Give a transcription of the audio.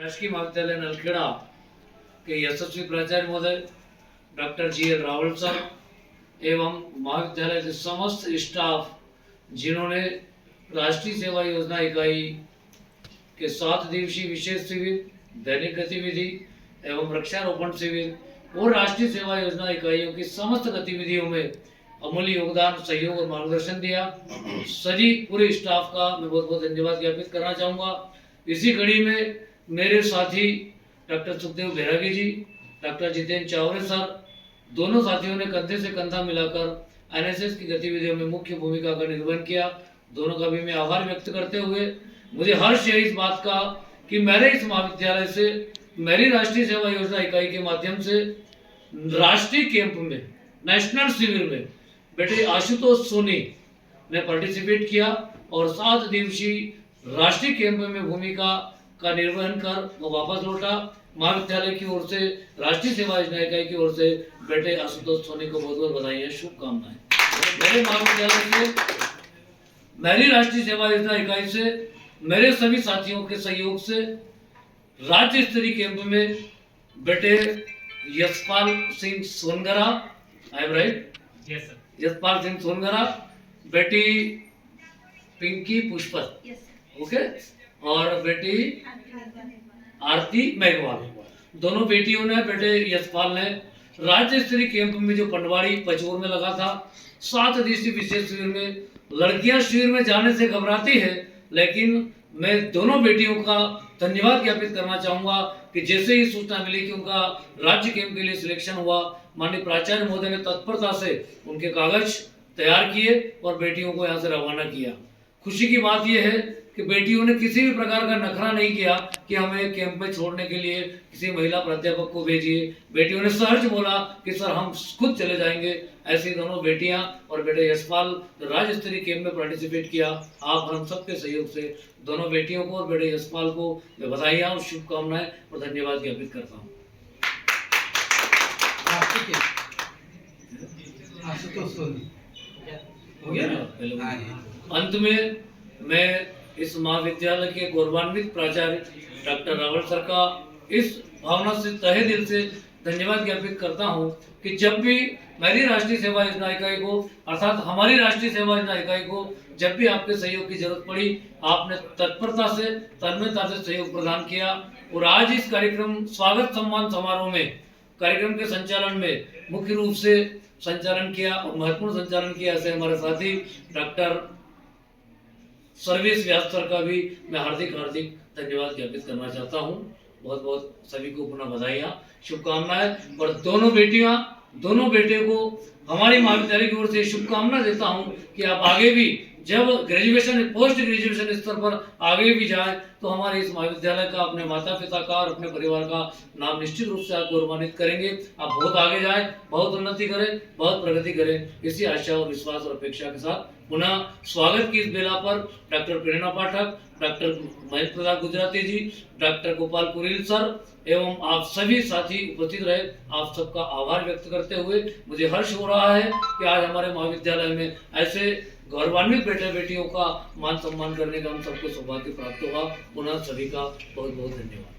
शासकीय महाविद्यालय नलखेड़ा के यशस्वी प्राचार्य महोदय डॉक्टर जी.एल. रावल सर एवं महाविद्यालय के समस्त स्टाफ जिन्होंने राष्ट्रीय सेवा योजना इकाई के 7 दिवसीय विशेष शिविर, दैनिक गतिविधि एवं वृक्षारोपण शिविर और राष्ट्रीय सेवा योजना इकाइयों की समस्त गतिविधियों में अमूल्य योगदान, सहयोग और मार्गदर्शन दिया। सभी पूरे स्टाफ का मैं बहुत बहुत धन्यवाद ज्ञापित करना चाहूँगा। इसी कड़ी में मेरे साथी डॉक्टर सुखदेव बैरागी जी, डॉक्टर जितेंद्र चावरे सर, दोनों साथियों ने कंधे से कंधा मिलाकर एनएसएस की गतिविधियों में मुख्य भूमिका का निर्वहन किया। दोनों का भी मैं आभार व्यक्त करते हुए मुझे हर्ष है इस बात का कि मेरे इस महाविद्यालय से मेरी राष्ट्रीय सेवा योजना इकाई के माध्यम से राष्ट्रीय कैंप में, नेशनल शिविर में बेटे आशुतोष सोनी ने पार्टिसिपेट किया और 7 दिवसीय राष्ट्रीय कैंप में भूमिका का निर्वहन कर वो वापस लौटा। महाविद्यालय की ओर से, राष्ट्रीय सेवा योजना इकाई की ओर से बेटे आशुतोष सोनी को बहुत बहुत बधाई, शुभकामनाएं। मेरे महाविद्यालय से, मेरी राष्ट्रीय सेवा योजना इकाई से, मेरे सभी साथियों के सहयोग से राज्य स्तरीय कैंप में बेटे Yashpal Singh Songara, I am right? Yes sir. Yashpal Singh Songara, बेटी पिंकी पुष्पत, ओके, और बेटी आरती मेघवाल, दोनों बेटियों ने, बेटे यशपाल ने राज्य स्तरीय कैंप में जो पंडवाड़ी पचोर में लगा था 7 दिवसीय विशेष शिविर में, लड़कियां शिविर में जाने से घबराती है, लेकिन मैं दोनों बेटियों का धन्यवाद ज्ञापित करना चाहूंगा कि जैसे ही सूचना मिली कि उनका राज्य कैंप के लिए सिलेक्शन हुआ, माननीय प्राचार्य महोदय ने तत्परता से उनके कागज तैयार किए और बेटियों को यहाँ से रवाना किया। खुशी की बात यह है कि बेटियों ने किसी भी प्रकार का नखरा नहीं किया कि हमें कैंप में छोड़ने के लिए किसी महिला प्राध्यापक को भेजिए। बेटियों ने सहज बोला कि सर हम खुद चले जाएंगे। ऐसी दोनों बेटियां और बेटे यशपाल राज्य स्तरीय कैंप में पार्टिसिपेट किया। आप हम सबके सहयोग से दोनों बेटियों को और बेटे यशपाल को मैं बधाइयां और शुभकामनाएं और धन्यवाद ज्ञापित करता हूँ। हो गया ना? अंत में मैं इस महाविद्यालय के गौरवान्वित प्राचार्य डॉक्टर रावल सर का इस भावना से तहे दिल से धन्यवाद ज्ञापित करता हूं कि जब भी मेरी राष्ट्रीय सेवा योजना इकाई को, अर्थात हमारी राष्ट्रीय सेवा योजना इकाई को जब भी आपके सहयोग की जरूरत पड़ी, आपने तत्परता से, तन्मयता से सहयोग प्रदान किया। और आज इस कार्यक्रम स्वागत सम्मान समारोह में कार्यक्रम के संचालन में मुख्य रूप से संचालन किया और महत्वपूर्ण संचालन किया ऐसे हमारे साथी डॉक्टर सर्वेश व्यास सर का भी मैं हार्दिक धन्यवाद ज्ञापित करना चाहता हूं। बहुत बहुत सभी को पुनः बधाइयां, शुभकामनाएं। और दोनों बेटियां, दोनों बेटे को हमारी महाविद्यालय की ओर से शुभकामना देता हूं कि आप आगे भी जब ग्रेजुएशन, पोस्ट ग्रेजुएशन स्तर पर आगे भी जाए तो हमारे इस महाविद्यालय का, अपने माता पिता का और अपने परिवार का नाम निश्चित रूप से आप गौरवान्वित करेंगे। आप बहुत आगे जाए, बहुत उन्नति करें, बहुत प्रगति करें, इसी आशा और विश्वास और अपेक्षा के साथ पुनः स्वागत की इस बेला पर डॉक्टर प्रेरणा पाठक, डॉक्टर महेंद्र प्रताप गुजराती जी, डॉक्टर गोपाल कुरील सर एवं आप सभी साथी उपस्थित रहे, आप सबका आभार व्यक्त करते हुए मुझे हर्ष हो रहा है कि आज हमारे महाविद्यालय में ऐसे गौरवान्वित बेटे बेटियों का मान सम्मान करने का हम सबको सौभाग्य प्राप्त हुआ। पुनः सभी का बहुत बहुत धन्यवाद।